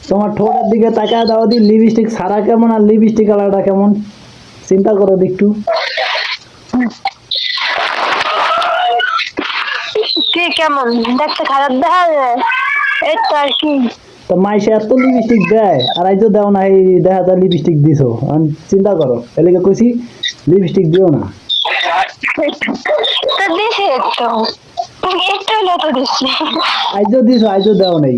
তোমার ঠোঁটের দিকে তাকায় দাও দি, লিপস্টিক ছাড়া কেমন আর লিপস্টিক কালারটা কেমন চিন্তা করো একটু। কি কেমন দেখতে খারাপ দেখা যায়? এই তো আর কি। তো মাইসে এত লিপস্টিক দেয় আর আইজো দেও না, এই দেখা যায় লিপস্টিক দিছো। চিন্তা করো, এলাকা কইছি লিপস্টিক দিও না। তো দিছি একটু, একটু হলে তো দিছি। আইজো দিছো, আইজো দেও নাই।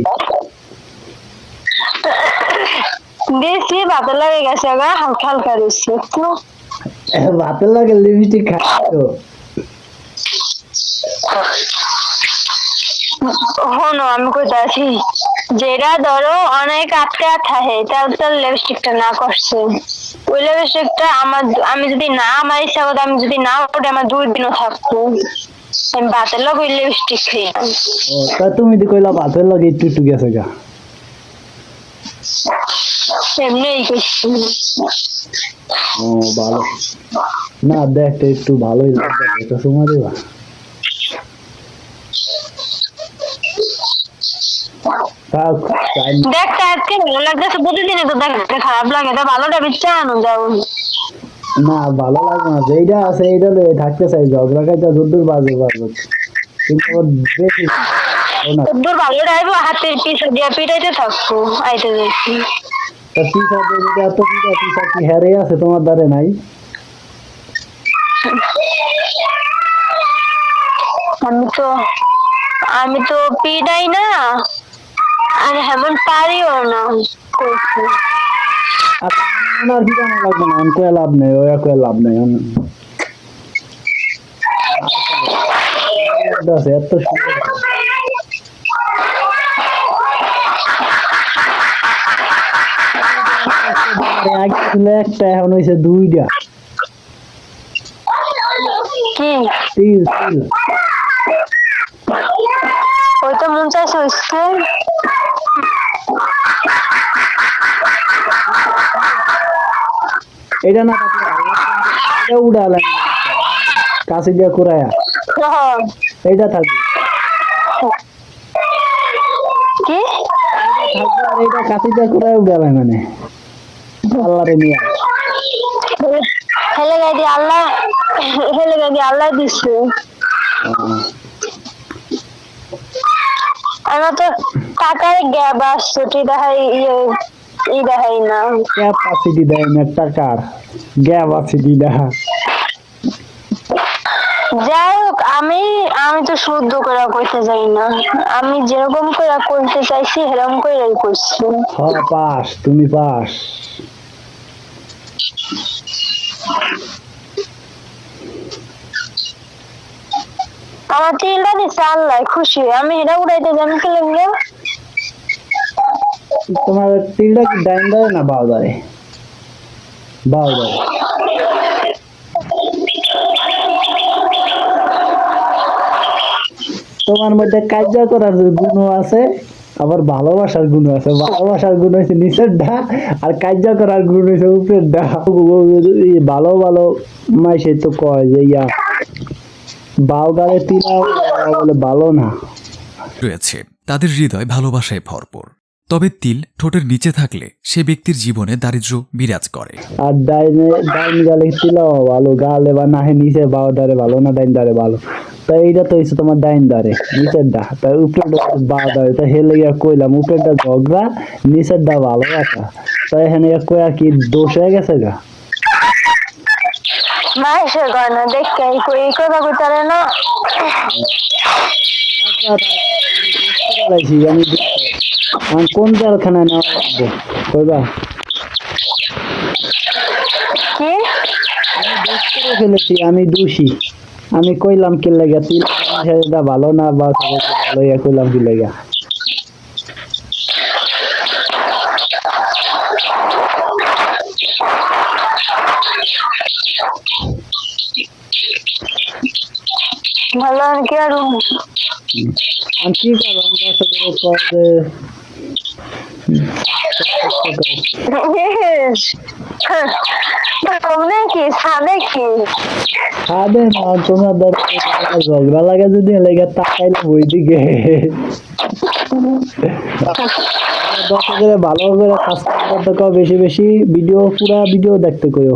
দিছি ভালো লাগে গেছে গা, হালকা হালকা দিছি একটু। ভাতের লাগে লিপস্টিক খাইছো? হনো আমি কইতাছি, যেটা ধরো অনেক আটকা থাকে তাহলে তো লিপস্টিকটা না করছে। ওই লিপস্টিকটা আমার, আমি যদি না আমার ইচ্ছা করতে আমি যদি না ওটা আমার 2 দিনও থাকতো। আমি ভাতের লগে ওই লিপস্টিক খাই। ও তা তুমি তো কইলা ভাতের লাগে একটু একটু গেছে গা। এমনিই কইছি। ও ভালো না, দেখতে একটু ভালোই লাগবে তো তোমার। দেখতে আজকে ভালো লাগতেছে, প্রতিদিনই তো দেখতে খারাপ লাগে, তা ভালোটা বিচ্ছা আনো যাও। না ভালো লাগবে না, যেইটা আছে এইটা লয়ে থাকতে চাই, ঝগড়া খাইতে দূর বাজে বাজে, কিন্তু আবার বেশি না। দূর ভালোটা আইবো হাতের পিছু দিয়া পিটাইতে থাকবো আইতে দেখি। তা পিসা দিয়ে এত পিসা পিসা কি হেরে আছে তোমার দ্বারে নাই? আমি তো পিটাই না আর হেমন পারিও না। আর আর পিটানো লাগবে না, আমি কয়ে লাভ নেই, ওয়া কয়ে লাভ নেই। এত সুন্দর আগে ছিল একটা, এখন হয়েছে 2টা। কি তিল তিল ওই তো মন চাইছে হচ্ছে। এটা না এটা উড়ালাম কাছে দিয়ে কুড়ায়া, এইটা থাকবে কি থাকবে। আর এইটা কাছে দিয়ে কুড়ায় উড়ালাম মানে আল্লাহরে নিয়ে। হেলে গাড়ি আল্লাহ, হেলে গাড়ি আল্লাহ দিচ্ছে। আমার তো টাকার গ্যাপ আসছে, তুই দেখাই ই দেখাই না। ক্যাপাসিটি দেয় না টাকার, ক্যাপাসিটি দেখা। যাই হোক, আমি আমি তো শুদ্ধ করে কইতে যাই না, আমি যেরকম করে করতে চাইছি সেরকম করে করছি। হ্যাঁ পাস, তুমি পাস। আমার তিলটা দিচ্ছে আল্লাহ খুশি, আমি এটা উড়াইতে জানি কি লাগলো। তোমার তিলটা কি ডাইন দেয় না বাও দেয়? বাও দেয়। তোমার মধ্যে কার্য করার গুণ আছে, আবার ভালোবাসার গুণ আছে। ভালোবাসার গুণ হয়েছে নিচের ডা, আর কার্য করার গুণ হয়েছে উপরের ডা। ভালো ভালো মাইসে তো কয় যে ইয়া বাও গালে তিলা বলে ভালো না। রয়েছে তাদের হৃদয় ভালোবাসায় ভরপুর, তবে তিল ঠোঁটের নিচে থাকলে সে ব্যক্তির জীবনে দারিদ্র্য বিরাজ করে। আর ডাইন গালে তিলাও ভালো, গালে বা নাহে নিচে বাও দারে ভালো না, ডাইন দারে ভালো। তা এইটা তো হচ্ছে তোমার ডাইন দারে, নিচের ডা, তাই উপরের বাও দারে। তা হেলে গিয়া কইলাম উপরেরটা ঝগড়া, নিচের ডা ভালোবাসা। তাই এখানে কয়া কি দোষ হয়ে গেছে গা? মাসে গয়না দেখতে এই কথা কইতারে না। আমি কোন কারখানায় নেওয়া লাগবে কইবা? কি আমি দোষ করে ফেলেছি, আমি দোষী। আমি কইলাম কি লাগা তিল ভালো না বা ভালো, ইয়া কইলাম কি লাগা। ভালো আর কি আর আমি কি করলাম দশ করে তোমরা কি সাদে কি খাবে না তোমার ঝগড়া লাগে যদি লেগে তাকাইলে ওই দিকে দর্শকের ভালো করে সাবস্ক্রাইব করতে কও, বেশি বেশি ভিডিও পুরা ভিডিও দেখতে কইও।